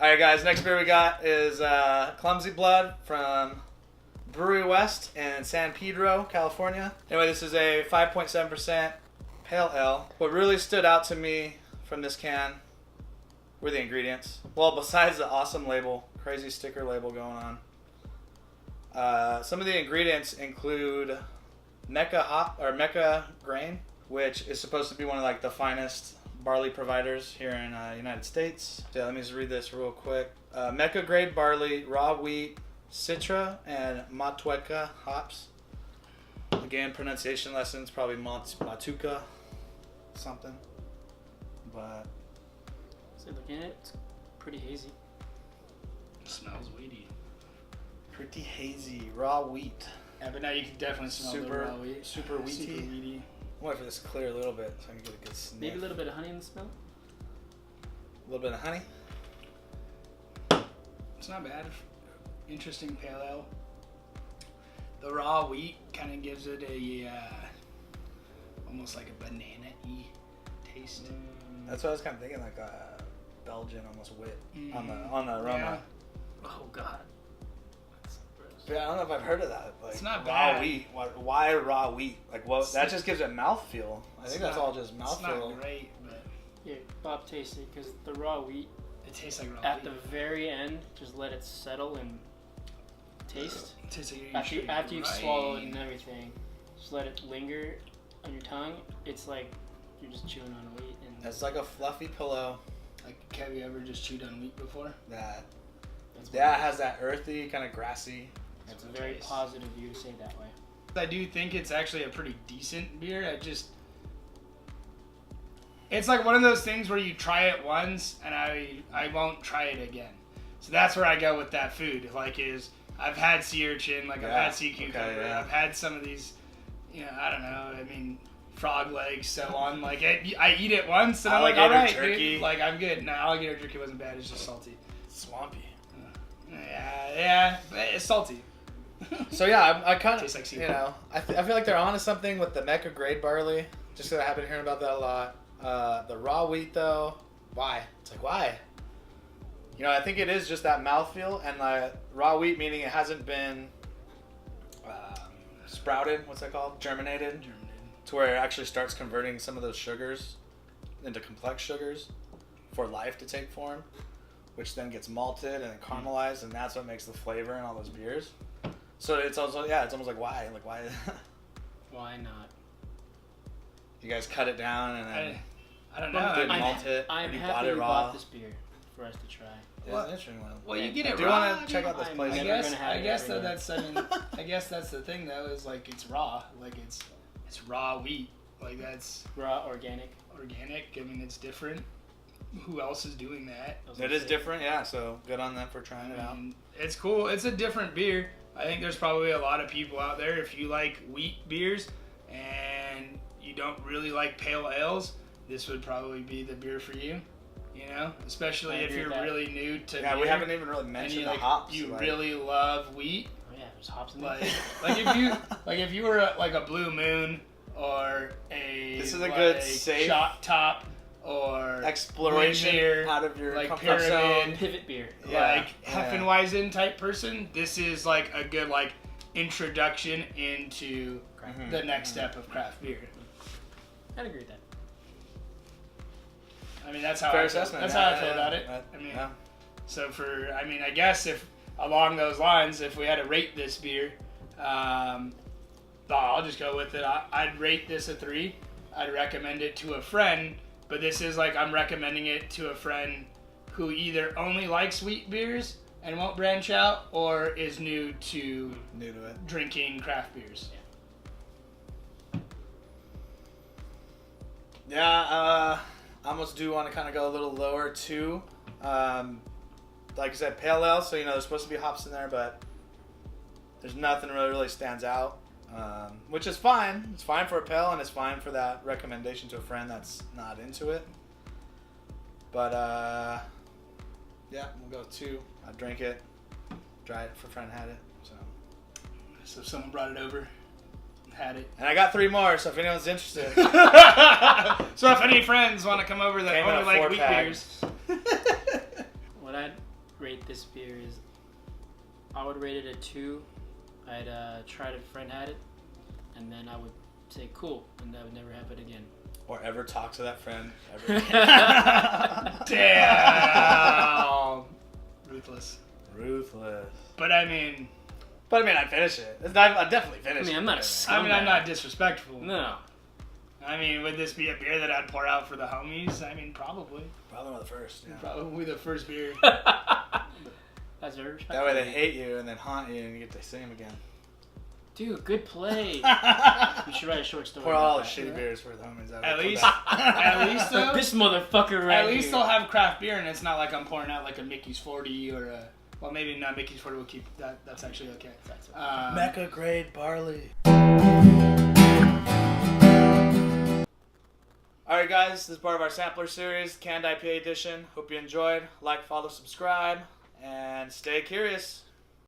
Alright guys, next beer we got is CLUMSY BLOOD from BROUWERIJ WEST in San Pedro, California. Anyway, this is a 5.7% pale ale. What really stood out to me from this can were the ingredients. Well, besides the awesome label, crazy sticker label going on. Some of the ingredients include Mecca grain, which is supposed to be one of like the finest barley providers here in the United States. So let me just read this real quick. Mecca grade barley, raw wheat, citra, and matueka hops. Again, pronunciation lessons, probably matuka something. But so looking at it, it's pretty hazy. It smells weedy. Pretty hazy, raw wheat. Yeah, but now you can definitely smell the raw wheat. Super wheaty. Super weedy. I'm waiting for this to clear a little bit so I can get a good sniff. Maybe a little bit of honey in the smell? A little bit of honey. It's not bad. Interesting pale ale. The raw wheat kind of gives it a almost like a banana-y taste. That's what I was kind of thinking, like a Belgian almost wit on the aroma. Yeah. Oh god. But I don't know if I've heard of that. Like, it's not raw bad. wheat. Why raw wheat? Like, well, that just gives it mouthfeel. I think that's all just mouthfeel. It's not great, but yeah, Bob tasted it because the raw wheat. It tastes like raw at wheat. the very end, just let it settle and taste. It tastes like After you've swallowed and everything, just let it linger on your tongue. It's like you're just chewing on wheat. And it's like a fluffy pillow. Like, have you ever just chewed on wheat before? It has that earthy, kind of grassy. It's very positive of you to say it that way. I do think it's actually a pretty decent beer. It's like one of those things where you try it once and I won't try it again. So that's where I go with that food. Like I've had sea urchin, like I've had sea cucumber, I've had some of these, I don't know, I mean, frog legs, so on. Like I eat it once and I'm like, all right, jerky. dude, like I'm good. No, alligator jerky wasn't bad, it's just salty. Swampy. Yeah, but it's salty. So yeah, I kind of, tastes like seafood. I feel like they're onto something with the Mecca grade barley. Just because I have been hearing about that a lot. The raw wheat though, why? It's like why? I think it is just that mouthfeel and raw wheat meaning it hasn't been sprouted. What's that called? Germinated. To where it actually starts converting some of those sugars into complex sugars for life to take form, which then gets malted and then caramelized, and that's what makes the flavor in all those beers. So it's also it's almost like why? Like why? Why not? You guys cut it down and then I don't know. Malt it. I'm you happy bought it we raw. bought this beer for us to try. It's an interesting one. Well, you get it Do raw. you want to check out this place? I Never guess gonna have it every I guess that's the thing though, is like it's raw. Like it's raw wheat. Like that's Raw, organic. organic. I mean, it's different. Who else is doing that? It is different, yeah. So good on them for trying it out. It's cool. It's a different beer. I think there's probably a lot of people out there, if you like wheat beers and you don't really like pale ales, this would probably be the beer for you. Especially if you're really new to beer. We haven't even really mentioned the hops. You really love wheat. Oh yeah, there's hops in there. Like if you were like a Blue Moon or this is a good safe Shot Top or exploration beer, out of your like comfort zone. Pivot beer. Like Heffenweizen type person, this is like a good like introduction into the next step of craft beer. I'd agree with that. I mean, that's how Fair I feel. assessment. That's how I feel about it. So I guess if along those lines, if we had to rate this beer, I'll just go with it. I'd rate this a 3. I'd recommend it to a friend, but this is like I'm recommending it to a friend who either only likes wheat beers and won't branch out, or is new to it, drinking craft beers. I almost do want to kind of go a little lower too. Like I said, pale ale, so there's supposed to be hops in there, but there's nothing really stands out, which is fine. It's fine for a pale, and it's fine for that recommendation to a friend that's not into it. But we'll go 2. I drink it, try it. For a friend had it, So if someone brought it over, had it. And I got 3 more, so if anyone's interested. So if any friends want to come over that only like wheat beers. What I'd rate this beer is, I would rate it a 2. I'd tried it, a friend had it, and then I would say cool, and I would never have it again. Or ever talk to that friend ever again. Damn. Ruthless. But I mean, I'd finish it. I'd definitely finish it. I mean, I'm not a scumbag. I'm not disrespectful. No. I mean, would this be a beer that I'd pour out for the homies? I mean, probably. Probably one of the first. Yeah. Probably the first beer. That's very respectful. That way they hate you and then haunt you and you get to see them again. Dude, good play. You should write a short story. Pour all the about that. shitty beers for the homies. At least though, This motherfucker right at least here. they'll have craft beer, and it's not like I'm pouring out like a Mickey's 40 or a. Well, maybe not Mickey's 40. We'll keep that. That's actually okay. That's okay. Mecca grade barley. Alright guys, this is part of our sampler series, Canned IPA edition. Hope you enjoyed. Like, follow, subscribe, and stay curious.